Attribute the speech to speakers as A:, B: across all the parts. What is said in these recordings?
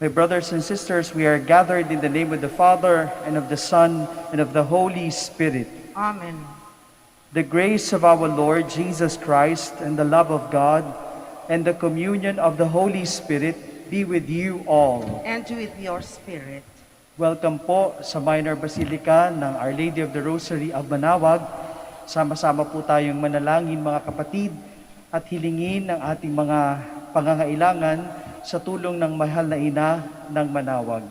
A: My brothers and sisters, we are gathered in the name of the Father, and of the Son, and of the Holy Spirit.
B: Amen.
A: The grace of our Lord Jesus Christ, and the love of God, and the communion of the Holy Spirit be with you all.
B: And with your spirit.
A: Welcome po sa Minor Basilica ng Our Lady of the Rosary of Manaoag. Sama-sama po tayong manalangin mga kapatid at hilingin ang ating mga pangangailangan sa tulong ng mahal na ina ng Manaoag.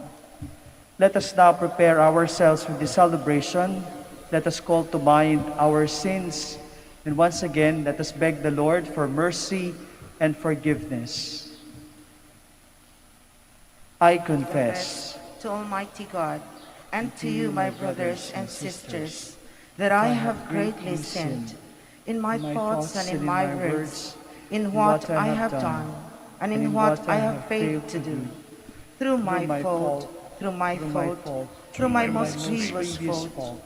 A: Let us now prepare ourselves for this celebration. Let us call to mind our sins. And once again, let us beg the Lord for mercy and forgiveness. I confess
B: To Almighty God and to you, my brothers and sisters, that I have greatly sinned in my thoughts and in my words, in what I have done and in what I have failed to do, through my fault, through my most grievous fault.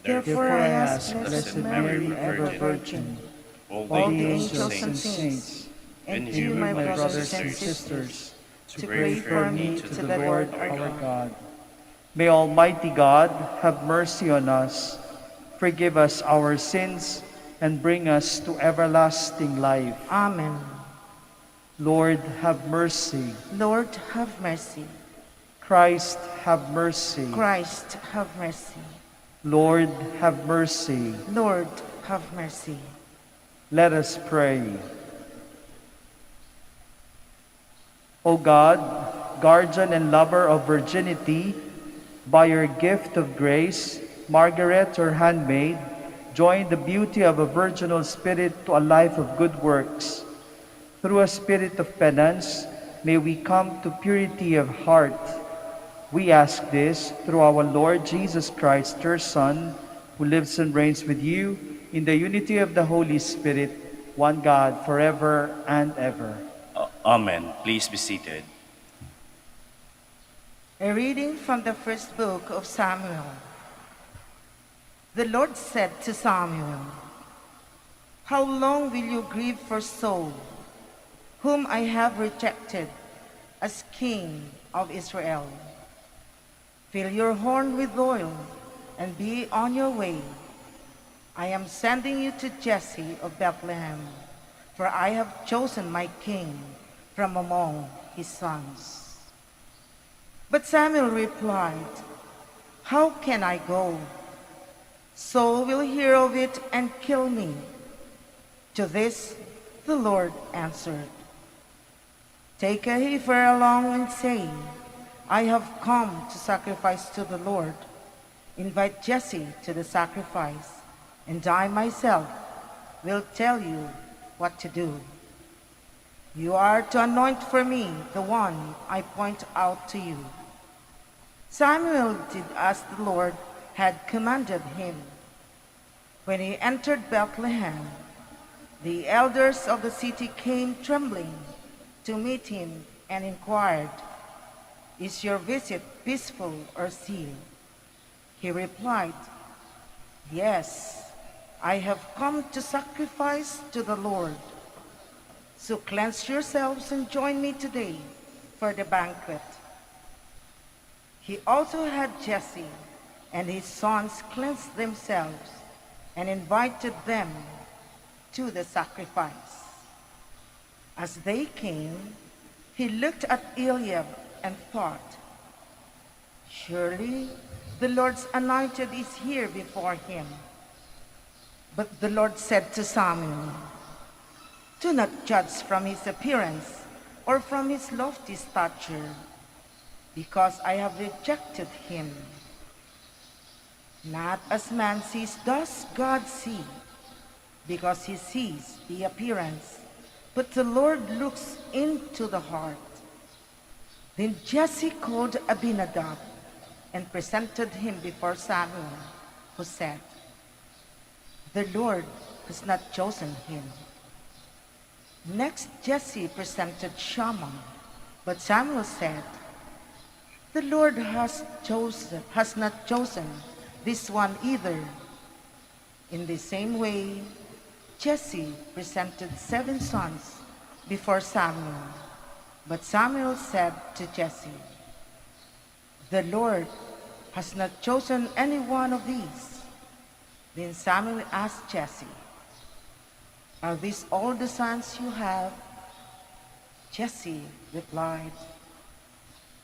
B: Therefore I ask Blessed Mary, ever Virgin, all the angels and saints, and you, my brothers and sisters, to pray for me to the Lord our God.
A: May Almighty God have mercy on us, forgive us our sins, and bring us to everlasting life.
B: Amen.
A: Lord, have mercy.
B: Lord, have mercy.
A: Christ, have mercy.
B: Christ, have mercy.
A: Lord, have mercy.
B: Lord, have mercy.
A: Let us pray. O God, guardian and lover of virginity, by your gift of grace, Margaret, your handmaid, joined the beauty of a virginal spirit to a life of good works. Through a spirit of penance, may we come to purity of heart. We ask this through our Lord Jesus Christ, your Son, who lives and reigns with you in the unity of the Holy Spirit, one God, forever and ever.
C: Amen. Please be seated.
B: A reading from the first book of Samuel. The Lord said to Samuel, "How long will you grieve for Saul, whom I have rejected as king of Israel? Fill your horn with oil and be on your way. I am sending you to Jesse of Bethlehem, for I have chosen my king from among his sons." But Samuel replied, "How can I go? Saul will hear of it and kill me." To this the Lord answered, "Take a heifer along and say, 'I have come to sacrifice to the Lord.' Invite Jesse to the sacrifice, and I myself will tell you what to do. You are to anoint for me the one I point out to you." Samuel did as the Lord had commanded him. When he entered Bethlehem, the elders of the city came trembling to meet him and inquired, "Is your visit peaceful or sealed?" He replied, "Yes, I have come to sacrifice to the Lord. So cleanse yourselves and join me today for the banquet." He also had Jesse and his sons cleanse themselves and invited them to the sacrifice. As they came, he looked at Eliab and thought, "Surely the Lord's anointed is here before him." But the Lord said to Samuel, "Do not judge from his appearance or from his lofty stature, because I have rejected him. Not as man sees does God see, because he sees the appearance, but the Lord looks into the heart." Then Jesse called Abinadab and presented him before Samuel, who said, "The Lord has not chosen him." Next Jesse presented Shammah, but Samuel said, "The Lord has not chosen this one either." In the same way, Jesse presented 7 sons before Samuel. But Samuel said to Jesse, "The Lord has not chosen any one of these." Then Samuel asked Jesse, "Are these all the sons you have?" Jesse replied,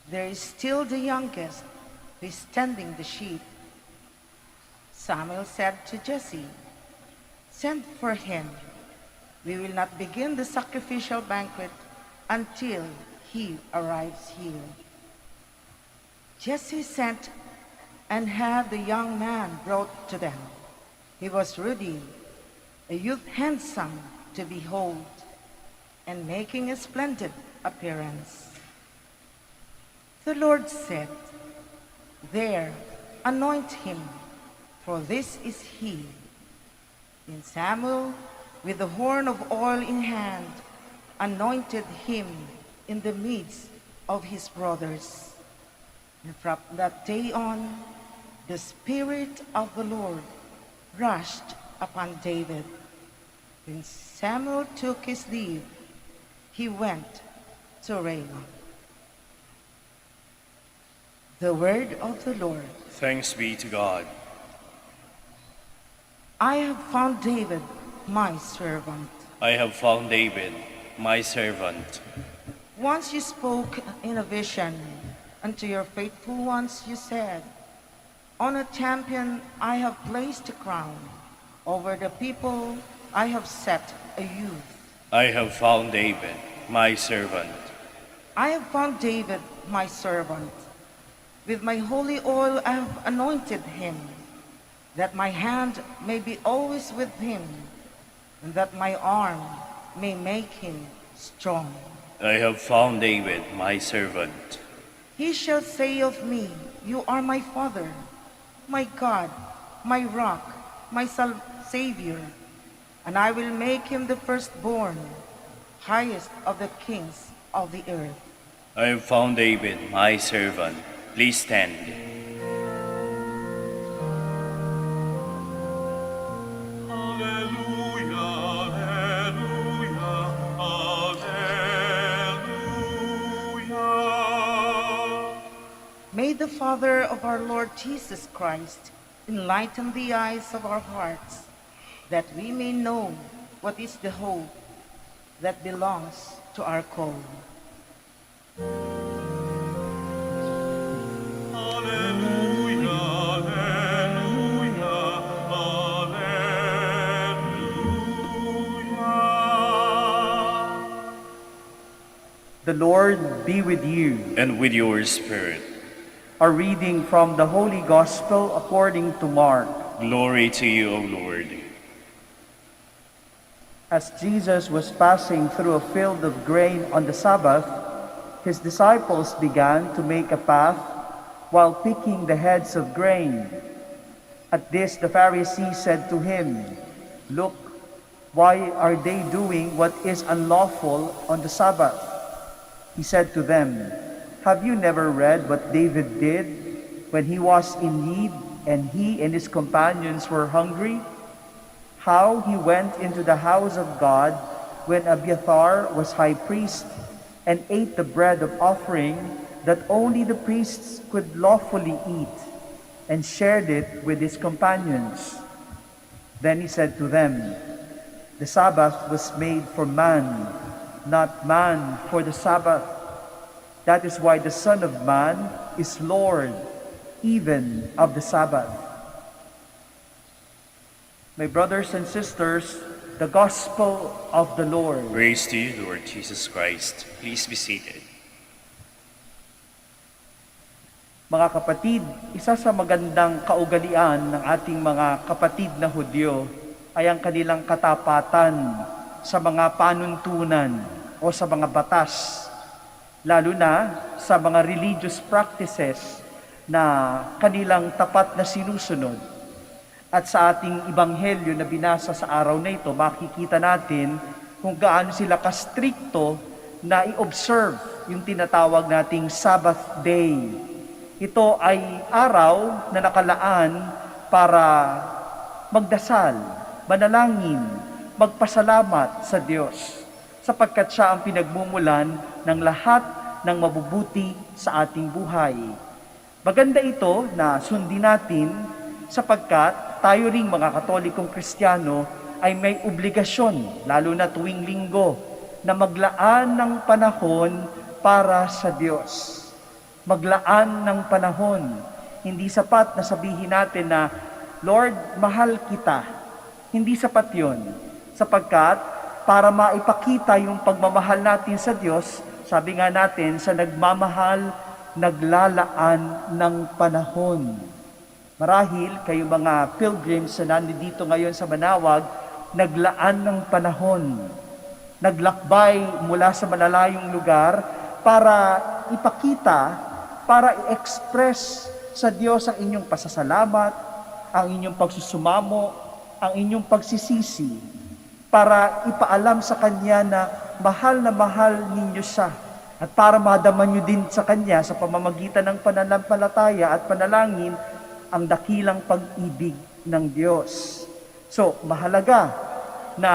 B: "There is still the youngest who is tending the sheep." Samuel said to Jesse, "Send for him. We will not begin the sacrificial banquet until he arrives here." Jesse sent and had the young man brought to them. He was ruddy, a youth handsome to behold, and making a splendid appearance. The Lord said, "There, anoint him, for this is he." Then Samuel, with the horn of oil in hand, anointed him in the midst of his brothers. And from that day on, the Spirit of the Lord rushed upon David. When Samuel took his leave, he went to Ramah. The word of the Lord.
C: Thanks be to God.
B: I have found David, my servant.
C: I have found David, my servant.
B: Once you spoke in a vision, and to your faithful ones you said, "On a champion I have placed a crown. Over the people I have set a youth."
C: I have found David, my servant.
B: I have found David, my servant. With my holy oil I have anointed him, that my hand may be always with him, and that my arm may make him strong.
C: I have found David, my servant.
B: He shall say of me, "You are my father, my God, my rock, my Savior." And I will make him the firstborn, highest of the kings of the earth.
C: I have found David, my servant. Please stand.
D: Alleluia, alleluia, alleluia.
B: May the Father of our Lord Jesus Christ enlighten the eyes of our hearts, that we may know what is the hope that belongs to our call.
D: Alleluia, alleluia, alleluia.
A: The Lord be with you.
C: And with your spirit.
A: A reading from the Holy Gospel according to Mark.
C: Glory to you, O Lord.
A: As Jesus was passing through a field of grain on the Sabbath, his disciples began to make a path while picking the heads of grain. At this the Pharisees said to him, "Look, why are they doing what is unlawful on the Sabbath?" He said to them, "Have you never read what David did when he was in need and he and his companions were hungry? How he went into the house of God when Abiathar was high priest and ate the bread of offering that only the priests could lawfully eat, and shared it with his companions." Then he said to them, "The Sabbath was made for man, not man for the Sabbath. That is why the Son of Man is Lord, even of the Sabbath." My brothers and sisters, the Gospel of the Lord.
C: Praise to you, Lord Jesus Christ. Please be seated.
A: Mga kapatid, isa sa magandang kaugalian ng ating mga kapatid na Hudyo ay ang kanilang katapatan sa mga panuntunan o sa mga batas, lalo na sa mga religious practices na kanilang tapat na sinusunod. At sa ating ebanghelyo na binasa sa araw na ito, makikita natin kung gaano sila kastrikto na i-observe yung tinatawag nating Sabbath day. Ito ay araw na nakalaan para magdasal, manalangin, magpasalamat sa Diyos, sapagkat siya ang pinagmumulan ng lahat ng mabubuti sa ating buhay. Maganda ito na sundin natin sapagkat tayo ring mga Katolikong Kristiyano ay may obligasyon, lalo na tuwing linggo, na maglaan ng panahon para sa Diyos. Maglaan ng panahon. Hindi sapat na sabihin natin na, Lord, mahal kita. Hindi sapat yun. Sapagkat para maipakita yung pagmamahal natin sa Diyos, sabi nga natin, sa nagmamahal, naglalaan ng panahon. Marahil kayo mga pilgrims na nandito ngayon sa Manawag, naglaan ng panahon. Naglakbay mula sa malalayong lugar para ipakita, para i-express sa Diyos ang inyong pasasalamat, ang inyong pagsusumamo, ang inyong pagsisisi, para ipaalam sa Kanya na mahal ninyo siya. At para madama nyo din sa Kanya sa pamamagitan ng pananampalataya at panalangin ang dakilang pag-ibig ng Diyos. So, mahalaga na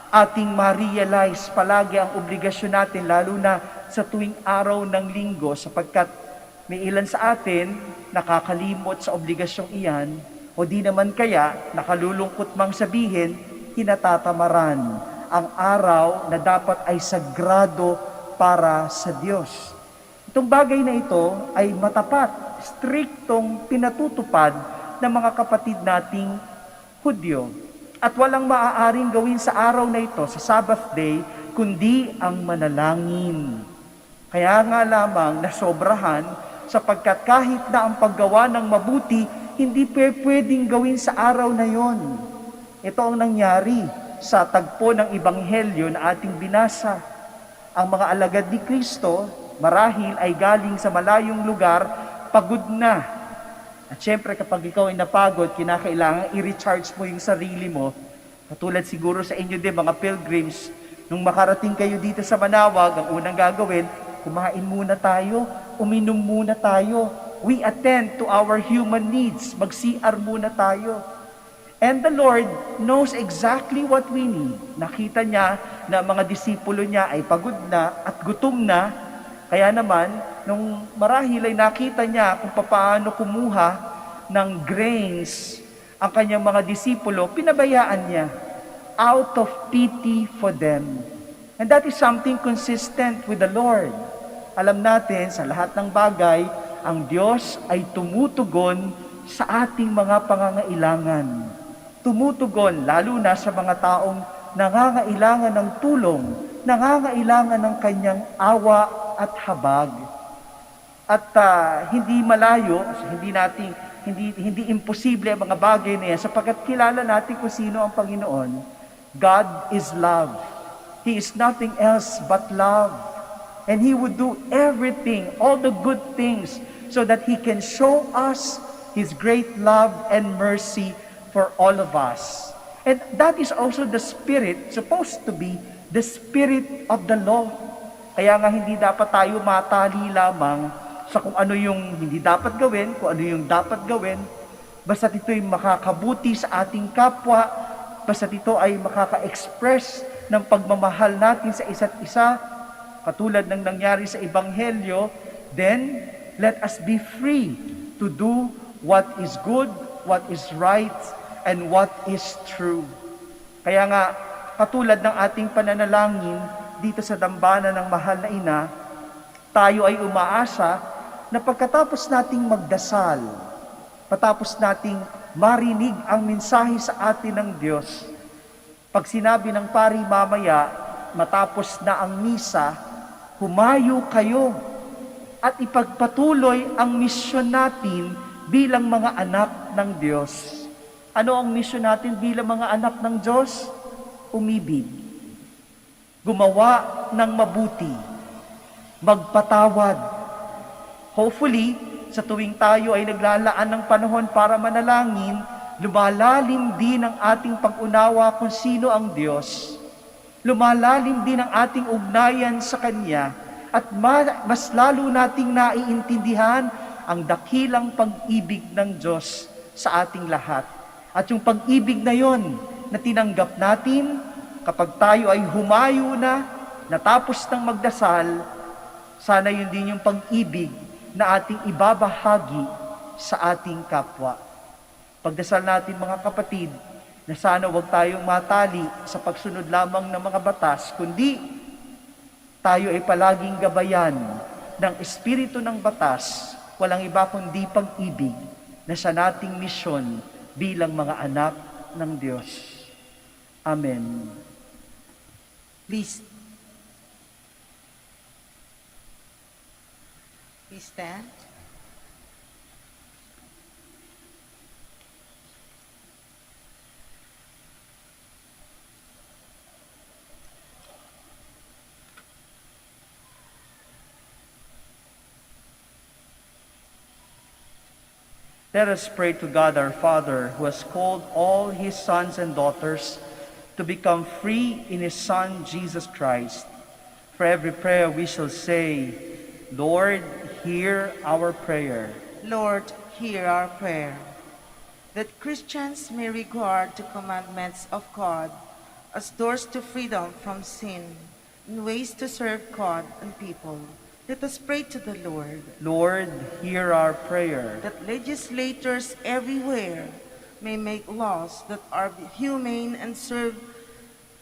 A: ating ma-realize palagi ang obligasyon natin, lalo na sa tuwing araw ng linggo, sapagkat may ilan sa atin nakakalimot sa obligasyong iyan, o di naman kaya nakalulungkot mang sabihin, hinatatamaran ang araw na dapat ay sagrado para sa Diyos. Itong bagay na ito ay matapat, striktong pinatutupad ng mga kapatid nating Hudyo. At walang maaaring gawin sa araw na ito, sa Sabbath day, kundi ang manalangin. Kaya nga lamang nasobrahan, sapagkat kahit na ang paggawa ng mabuti, hindi pwedeng gawin sa araw na yon. Ito ang nangyari sa tagpo ng Ebanghelyo na ating binasa. Ang mga alagad ni Kristo, marahil ay galing sa malayong lugar, pagod na. At syempre kapag ikaw ay napagod, kinakailangan i-recharge mo yung sarili mo. Katulad siguro sa inyo din mga pilgrims, nung makarating kayo dito sa Manawag, ang unang gagawin, kumain muna tayo, uminom muna tayo. We attend to our human needs. Mag-CR muna tayo. And the Lord knows exactly what we need. Nakita niya na mga disipulo niya ay pagod na at gutom na. Kaya naman, nung marahil ay nakita niya kung paano kumuha ng grains ang kanyang mga disipulo, pinabayaan niya out of pity for them. And that is something consistent with the Lord. Alam natin, sa lahat ng bagay, ang Diyos ay tumutugon sa ating mga pangangailangan. Tumutugon lalo na sa mga taong nangangailangan ng tulong, nangangailangan ng kanyang awa at habag. At hindi malayo, hindi imposible ang mga bagay na yan, sapagkat kilala natin kung sino ang Panginoon. God is love. He is nothing else but love. And He would do everything, all the good things, so that He can show us His great love and mercy for all of us. And that is also the spirit, supposed to be the spirit of the law. Kaya nga hindi dapat tayo matali lamang sa kung ano yung hindi dapat gawin, kung ano yung dapat gawin. Basta ito'y makakabuti sa ating kapwa, basta ito ay makaka-express ng pagmamahal natin sa isa't isa, katulad ng nangyari sa Ebanghelyo, then let us be free to do what is good, what is right, and what is true. Kaya nga, katulad ng ating pananalangin dito sa dambana ng mahal na ina, tayo ay umaasa na pagkatapos nating magdasal, patapos nating marinig ang mensahe sa atin ng Diyos, pag sinabi ng pari mamaya, matapos na ang misa, humayo kayo at ipagpatuloy ang misyon natin bilang mga anak ng Diyos. Ano ang misyon natin bilang mga anak ng Diyos? Umibig. Gumawa ng mabuti. Magpatawad. Hopefully, sa tuwing tayo ay naglalaan ng panahon para manalangin, lumalalim din ang ating pag-unawa kung sino ang Diyos. Lumalalim din ang ating ugnayan sa Kanya at mas lalo nating naiintindihan ang dakilang pag-ibig ng Diyos sa ating lahat. At yung pag-ibig na yon na tinanggap natin kapag tayo ay humayo na, natapos ng magdasal, sana yun din yung pag-ibig na ating ibabahagi sa ating kapwa. Pagdasal natin mga kapatid, na sana huwag tayong matali sa pagsunod lamang ng mga batas, kundi tayo ay palaging gabayan ng espiritu ng batas, walang iba kundi pag-ibig na sa nating misyon bilang mga anak ng Diyos. Amen.
B: Please stand.
A: Let us pray to God our Father, who has called all His sons and daughters to become free in His Son, Jesus Christ. For every prayer we shall say, Lord, hear our prayer.
B: Lord, hear our prayer. That Christians may regard the commandments of God as doors to freedom from sin and ways to serve God and people. Let us pray to the Lord.
A: Lord, hear our prayer.
B: That legislators everywhere may make laws that are humane and serve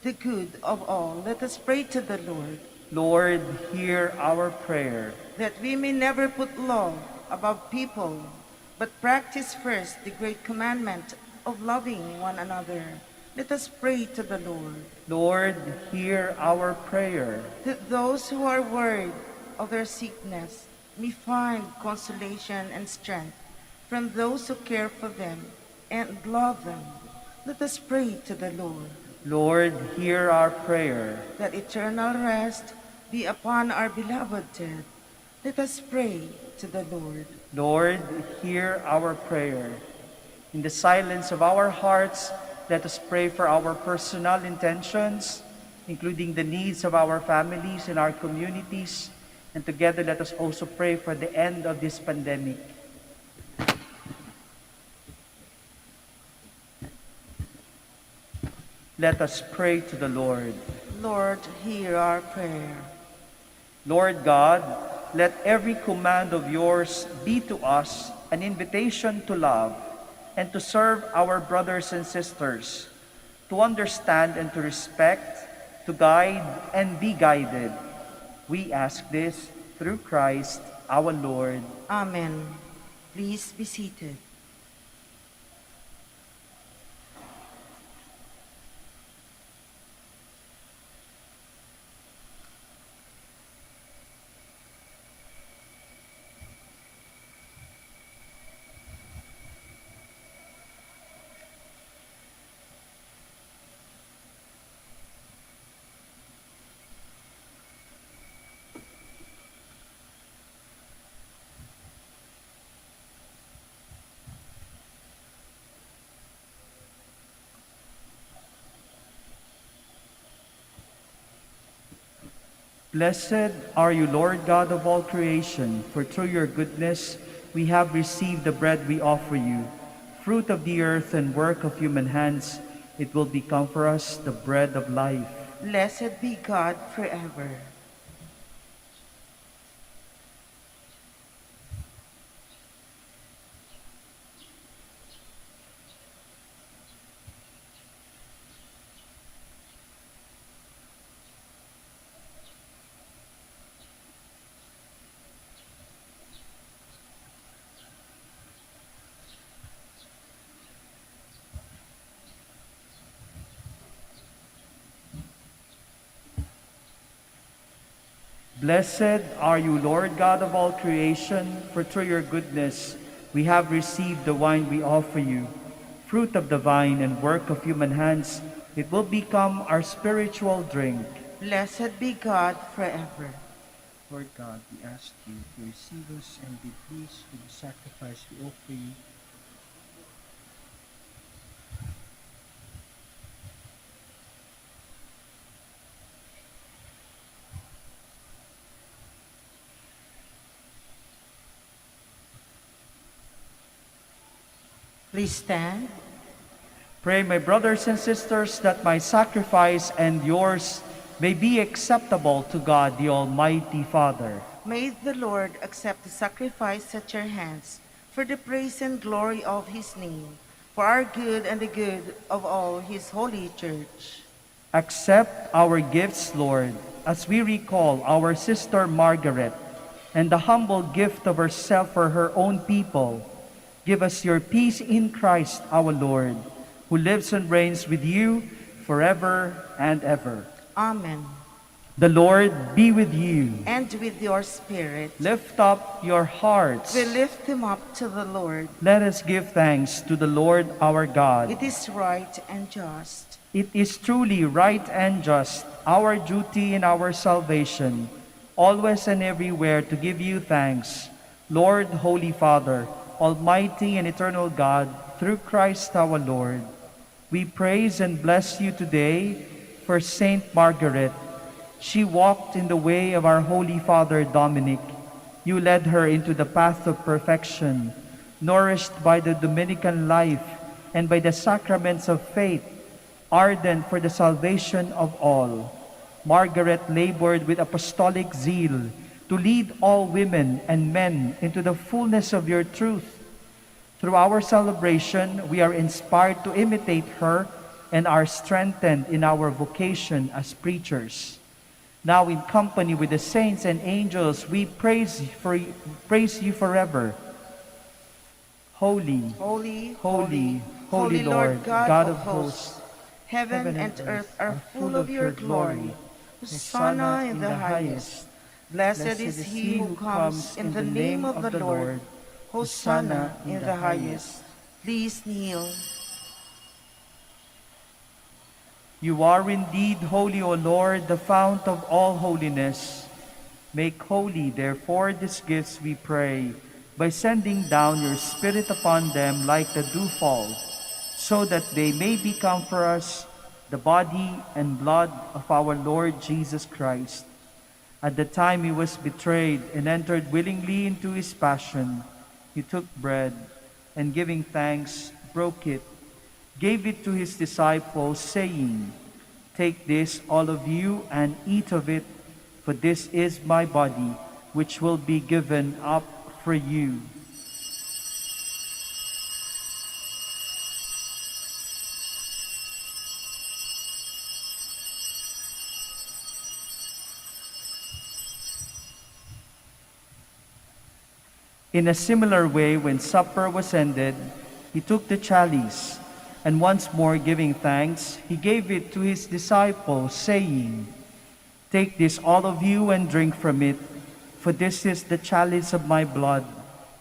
B: the good of all. Let us pray to the Lord.
A: Lord, hear our prayer.
B: That we may never put law above people, but practice first the great commandment of loving one another. Let us pray to the Lord.
A: Lord, hear our prayer.
B: That those who are worried of their sickness may find consolation and strength from those who care for them and love them. Let us pray to the Lord.
A: Lord, hear our prayer.
B: That eternal rest be upon our beloved dead. Let us pray to the Lord.
A: Lord, hear our prayer. In the silence of our hearts, let us pray for our personal intentions, including the needs of our families and our communities. And together, let us also pray for the end of this pandemic. Let us pray to the Lord.
B: Lord, hear our prayer.
A: Lord God, let every command of yours be to us an invitation to love and to serve our brothers and sisters, to understand and to respect, to guide and be guided. We ask this through Christ our Lord.
B: Amen. Please be seated.
A: Blessed are you, Lord God of all creation, for through your goodness we have received the bread we offer you, fruit of the earth and work of human hands. It will become for us the bread of life.
B: Blessed be God forever.
A: Blessed are you, Lord God of all creation, for through your goodness we have received the wine we offer you, fruit of the vine and work of human hands. It will become our spiritual drink.
B: Blessed be God forever.
A: Lord God, we ask you to receive us and be pleased with the sacrifice we offer you.
B: Please stand.
A: Pray, my brothers and sisters, that my sacrifice and yours may be acceptable to God the Almighty Father.
B: May the Lord accept the sacrifice at your hands for the praise and glory of his name, for our good and the good of all his holy church.
A: Accept our gifts, Lord, as we recall our sister Margaret and the humble gift of herself for her own people. Give us your peace in Christ our Lord, who lives and reigns with you forever and ever.
B: Amen.
A: The Lord be with you.
B: And with your spirit,
A: Lift up your hearts.
B: we lift them up to the Lord.
A: Let us give thanks to the Lord our God.
B: It is right and just.
A: It is truly right and just, our duty and our salvation, always and everywhere to give you thanks, Lord, Holy Father, Almighty and eternal God, through Christ our Lord. We praise and bless you today for Saint Margaret. She walked in the way of our Holy Father Dominic. You led her into the path of perfection, nourished by the Dominican life and by the sacraments of faith, ardent for the salvation of all. Margaret labored with apostolic zeal to lead all women and men into the fullness of your truth. Through our celebration, we are inspired to imitate her and are strengthened in our vocation as preachers. Now, in company with the saints and angels, we praise you forever. Holy,
B: Holy,
A: holy, holy Lord, God of hosts,
B: heaven and earth are full of your glory. Hosanna in the highest. Blessed is he who comes in the name of the Lord. Hosanna in the highest. Please kneel.
A: You are indeed holy, O Lord, the fount of all holiness. Make holy, therefore, these gifts, we pray, by sending down your Spirit upon them like the dewfall, so that they may become for us the body and blood of our Lord Jesus Christ. At the time he was betrayed and entered willingly into his passion, he took bread, and giving thanks, broke it, gave it to his disciples, saying, "Take this, all of you, and eat of it, for this is my body, which will be given up for you." In a similar way, when supper was ended, he took the chalice, and once more giving thanks, he gave it to his disciples, saying, "Take this, all of you, and drink from it, for this is the chalice of my blood,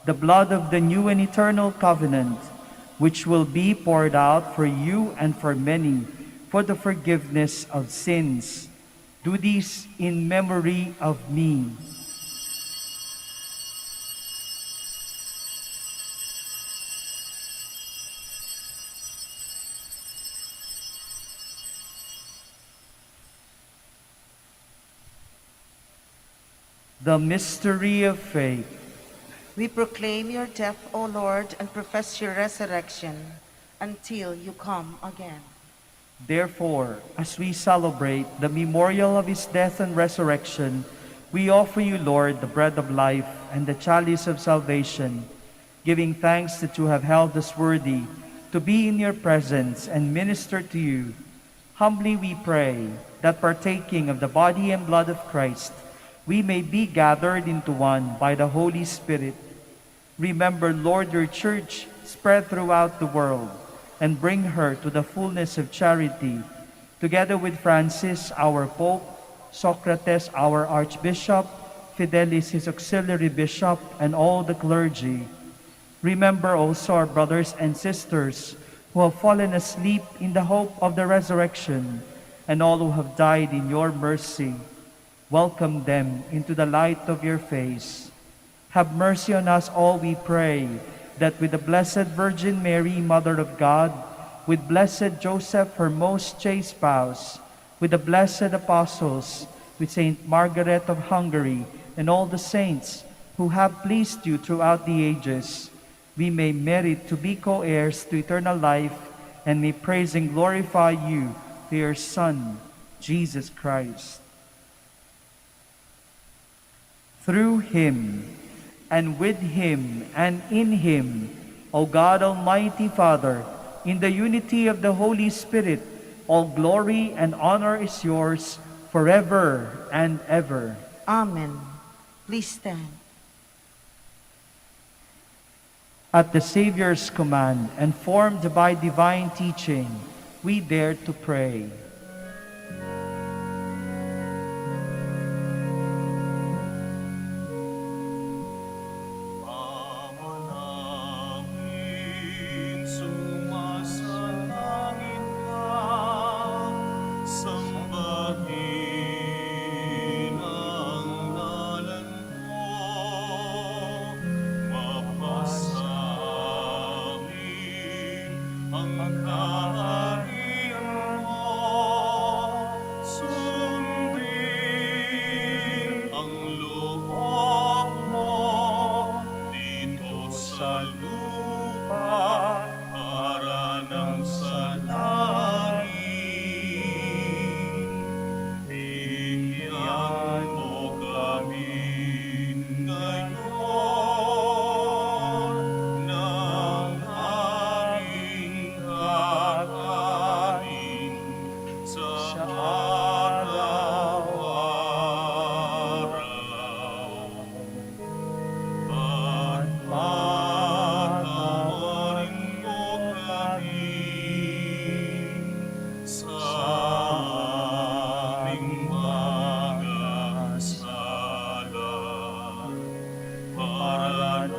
A: the blood of the new and eternal covenant, which will be poured out for you and for many for the forgiveness of sins. Do this in memory of me." The mystery of faith.
B: We proclaim your death, O Lord, and profess your resurrection until you come again.
A: Therefore, as we celebrate the memorial of his death and resurrection, we offer you, Lord, the bread of life and the chalice of salvation, giving thanks that you have held us worthy to be in your presence and minister to you. Humbly we pray that partaking of the body and blood of Christ, we may be gathered into one by the Holy Spirit. Remember, Lord, your church spread throughout the world, and bring her to the fullness of charity, together with Francis, our Pope, Socrates, our Archbishop, Fidelis, his auxiliary bishop, and all the clergy. Remember also our brothers and sisters who have fallen asleep in the hope of the resurrection, and all who have died in your mercy. Welcome them into the light of your face. Have mercy on us all, we pray, that with the Blessed Virgin Mary, Mother of God, with blessed Joseph, her most chaste spouse, with the blessed apostles, with Saint Margaret of Hungary, and all the saints who have pleased you throughout the ages, we may merit to be co-heirs to eternal life, and may praise and glorify you through your Son, Jesus Christ. Through him, and with him, and in him, O God Almighty Father, in the unity of the Holy Spirit, all glory and honor is yours forever and ever.
B: Amen. Please stand.
A: At the Savior's command and formed by divine teaching, we dare to pray.
D: Amanangin, sumasalangin ka, sambahin ang ngalan mo, mapasamin ang kaharian mo, sundin ang loob mo dito sa lupa para nang sa langit. Bigyan mo kami ngayon ng aming kakanin sa araw-araw. At patawarin mo kami sa aming mga sala, para ng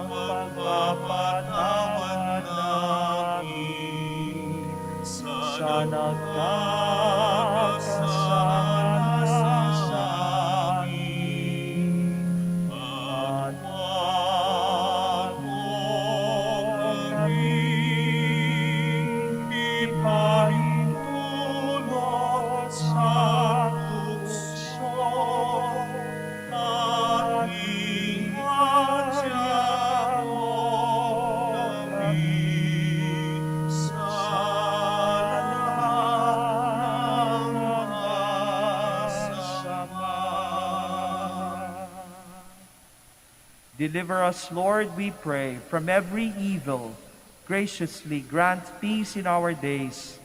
D: pagpapatawad namin sa nagkakasala sa amin. At wag mo kaming ipahintulot sa tukso, at ingadya mo kami sa lahat ng masama.
A: Deliver us, Lord, we pray, from every evil. Graciously grant peace in our days,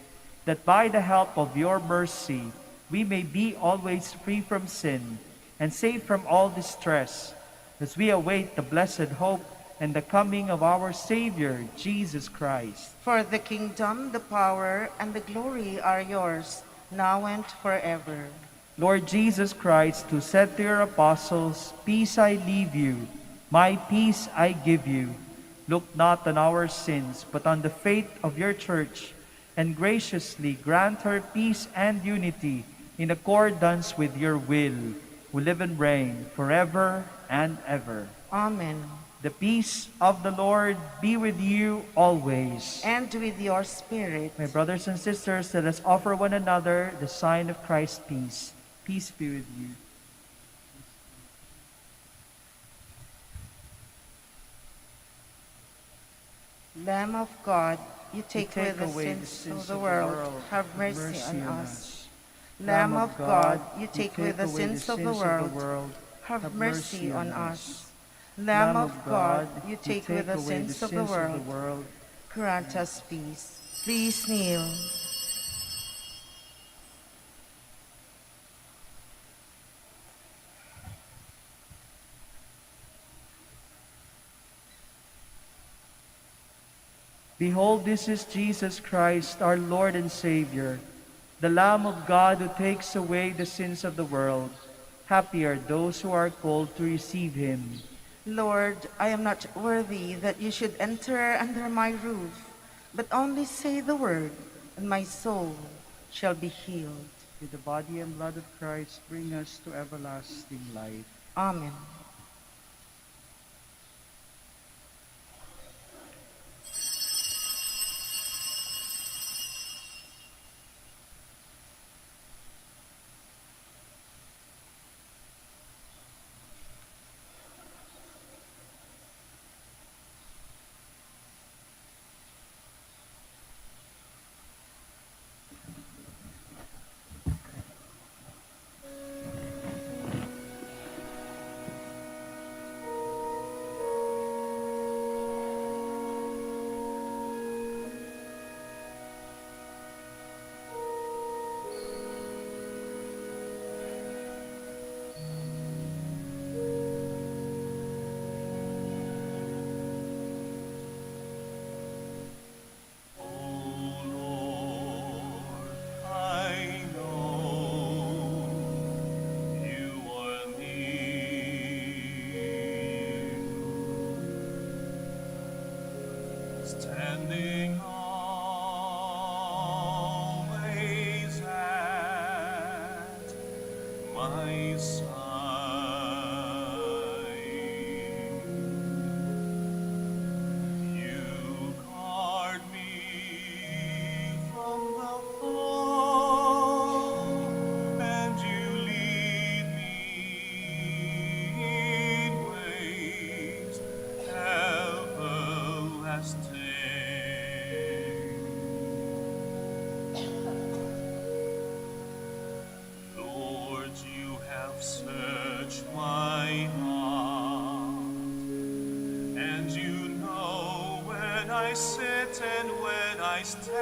A: that by the help of your mercy we may be always free from sin and safe from all distress, as we await the blessed hope and the coming of our Savior, Jesus Christ.
B: For the kingdom, the power, and the glory are yours, now and forever.
A: Lord Jesus Christ, who said to your apostles, "Peace I leave you, my peace I give you," look not on our sins, but on the faith of your church, and graciously grant her peace and unity in accordance with your will, who live and reign forever and ever.
B: Amen.
A: The peace of the Lord be with you always.
B: And with your spirit.
A: My brothers and sisters, let us offer one another the sign of Christ's peace. Peace be with you.
B: Lamb of God, you take
A: You
B: away the sins of the world. Have mercy on us. Lamb of God, you take away the sins of the world. Have mercy on us. Lamb of God, you take away the sins of the world. Grant us peace. Please kneel.
A: Behold, this is Jesus Christ, our Lord and Savior, the Lamb of God who takes away the sins of the world. Happy are those who are called to receive him.
B: Lord, I am not worthy that you should enter under my roof, but only say the word, and my soul shall be healed.
A: With the body and blood of Christ, bring us to everlasting life.
B: Amen.
D: sit and when I stand.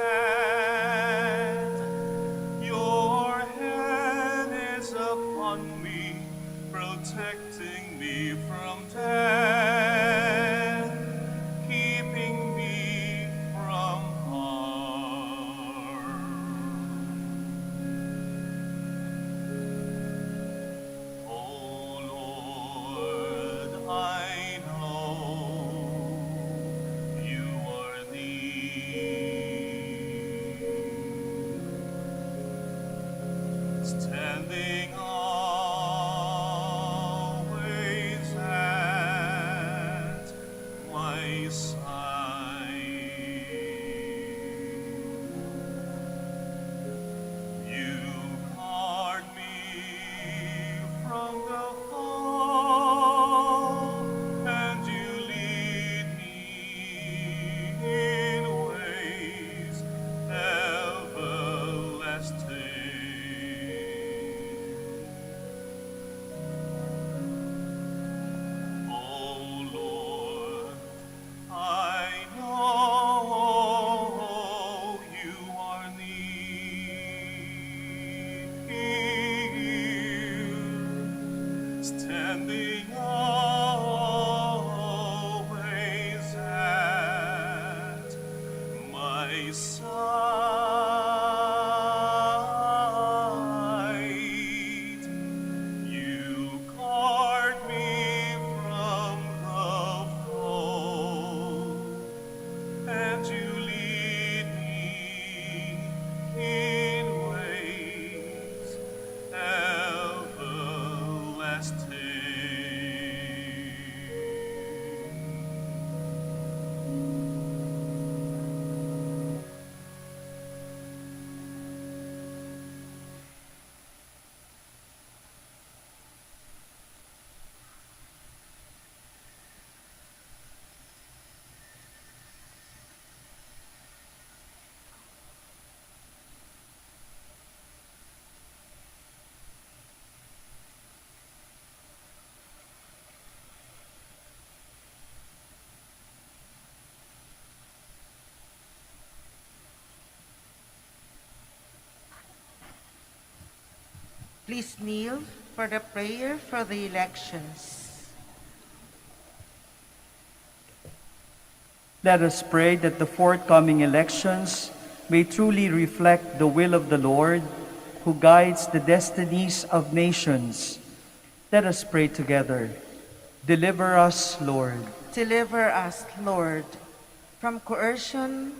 D: Your hand is upon me, protecting me from death, keeping me from harm. O Lord, I know you are near, standing always at my side. You guard me from the fall, and you lead me in ways everlasting. O Lord, I know you are near, standing always at my side. You guard me from the foe, and you lead me in ways everlasting.
B: Please kneel for the prayer for the elections.
A: Let us pray that the forthcoming elections may truly reflect the will of the Lord, who guides the destinies of nations. Let us pray together. Deliver us, Lord.
B: Deliver us, Lord, from coercion,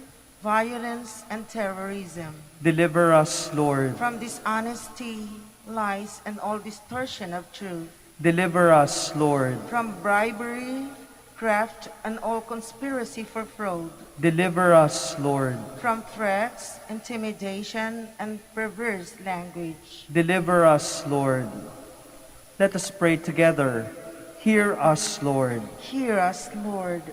B: violence, and terrorism,
A: Deliver us, Lord.
B: from dishonesty, lies, and all distortion of truth,
A: Deliver us, Lord.
B: from bribery, craft, and all conspiracy for fraud,
A: Deliver us, Lord.
B: from threats, intimidation, and perverse language.
A: Deliver us, Lord. Let us pray together. Hear us, Lord.
B: Hear us, Lord,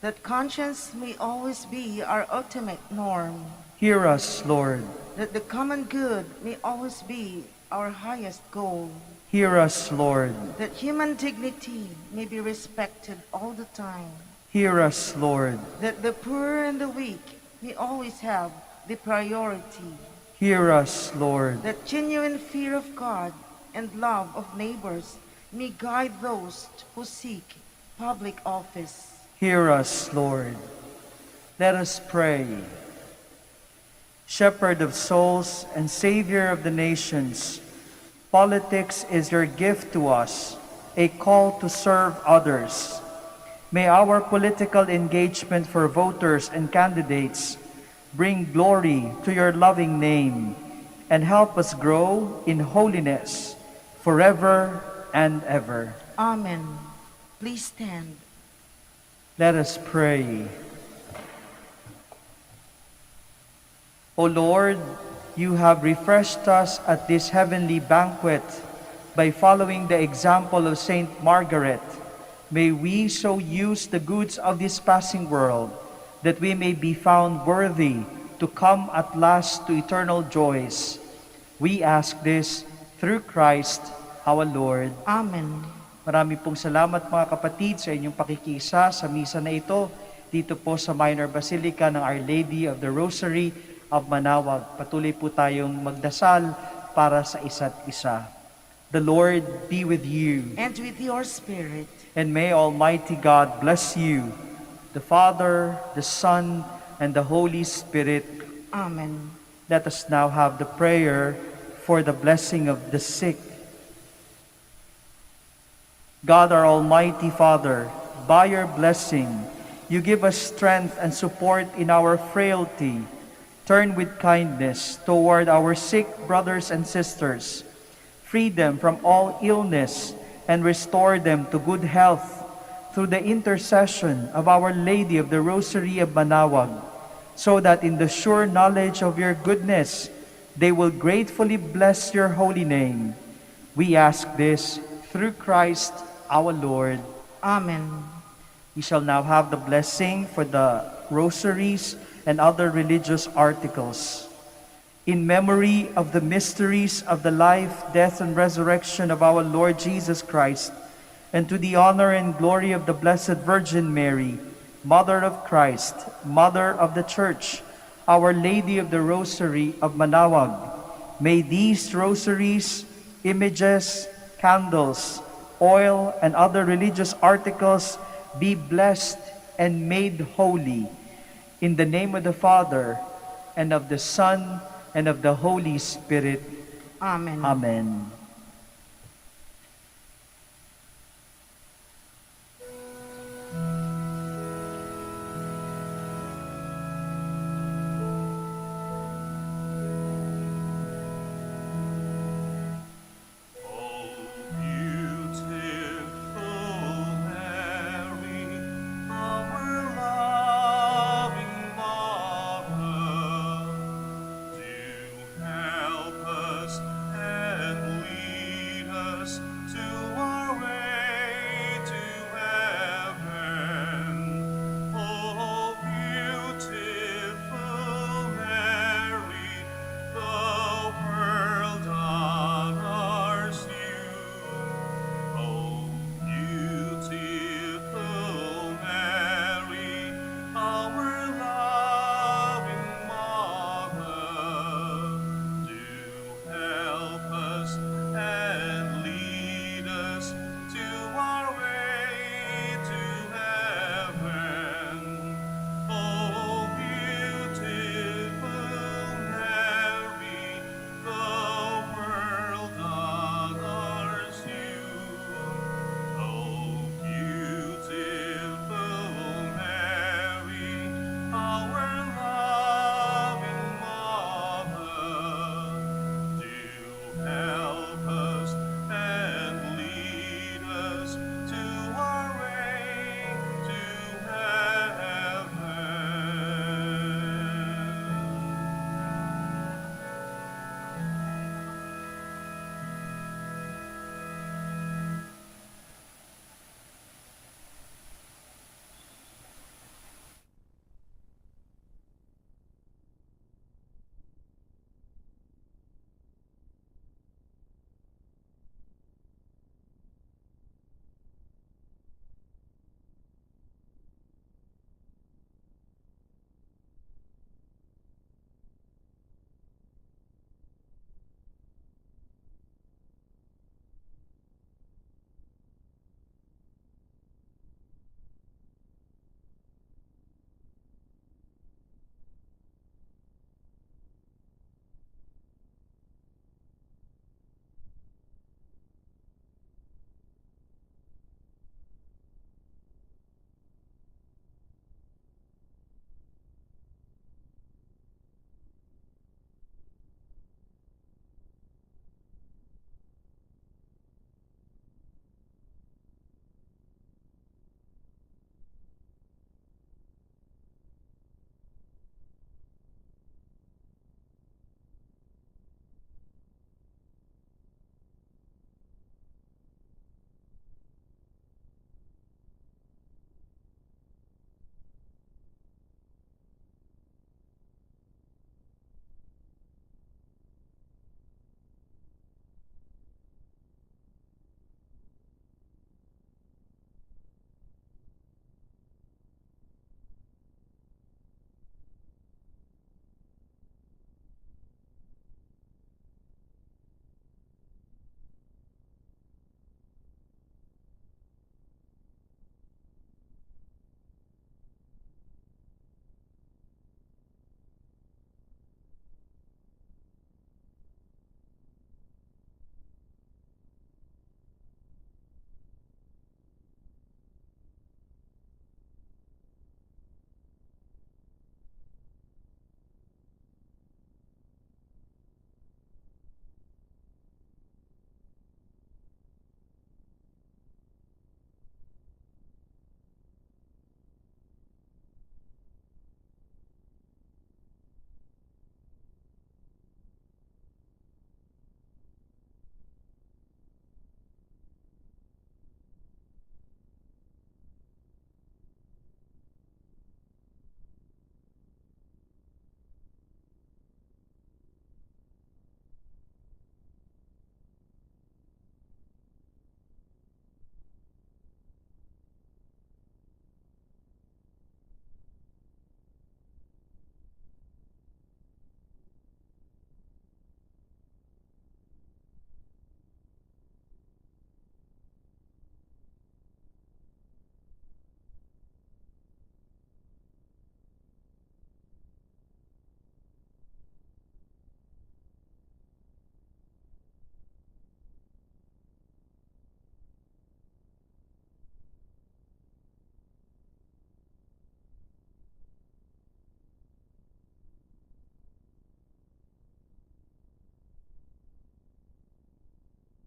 B: that conscience may always be our ultimate norm,
A: Hear us, Lord.
B: that the common good may always be our highest goal,
A: Hear us, Lord.
B: that human dignity may be respected all the time,
A: Hear us, Lord.
B: that the poor and the weak may always have the priority,
A: Hear us, Lord.
B: that genuine fear of God and love of neighbors may guide those who seek public office.
A: Hear us, Lord. Let us pray. Shepherd of souls and Savior of the nations, politics is your gift to us, a call to serve others. May our political engagement for voters and candidates bring glory to your loving name and help us grow in holiness forever and ever.
B: Amen. Please stand.
A: Let us pray. O Lord, you have refreshed us at this heavenly banquet by following the example of Saint Margaret. May we so use the goods of this passing world that we may be found worthy to come at last to eternal joys. We ask this through Christ our Lord.
B: Amen.
A: Marami pong salamat mga kapatid sa inyong pakikisa sa misa na ito. dito po sa Minor Basilica ng Our Lady of the Rosary of Manaoag. Patuloy po tayong magdasal para sa isa't isa. The Lord be with you,
B: And with your spirit.
A: and may Almighty God bless you, the Father, the Son, and the Holy Spirit.
B: Amen.
A: Let us now have the prayer for the blessing of the sick. God, our Almighty Father, by your blessing, you give us strength and support in our frailty. Turn with kindness toward our sick brothers and sisters. Free them from all illness and restore them to good health through the intercession of Our Lady of the Rosary of Manaoag, so that in the sure knowledge of your goodness, they will gratefully bless your holy name. We ask this through Christ our Lord.
B: Amen.
A: We shall now have the blessing for the rosaries and other religious articles. In memory of the mysteries of the life, death, and resurrection of our Lord Jesus Christ, and to the honor and glory of the Blessed Virgin Mary, Mother of Christ, Mother of the Church, Our Lady of the Rosary of Manaoag, may these rosaries, images, candles, oil, and other religious articles be blessed and made holy. In the name of the Father, and of the Son, and of the Holy Spirit.
B: Amen.
A: Amen.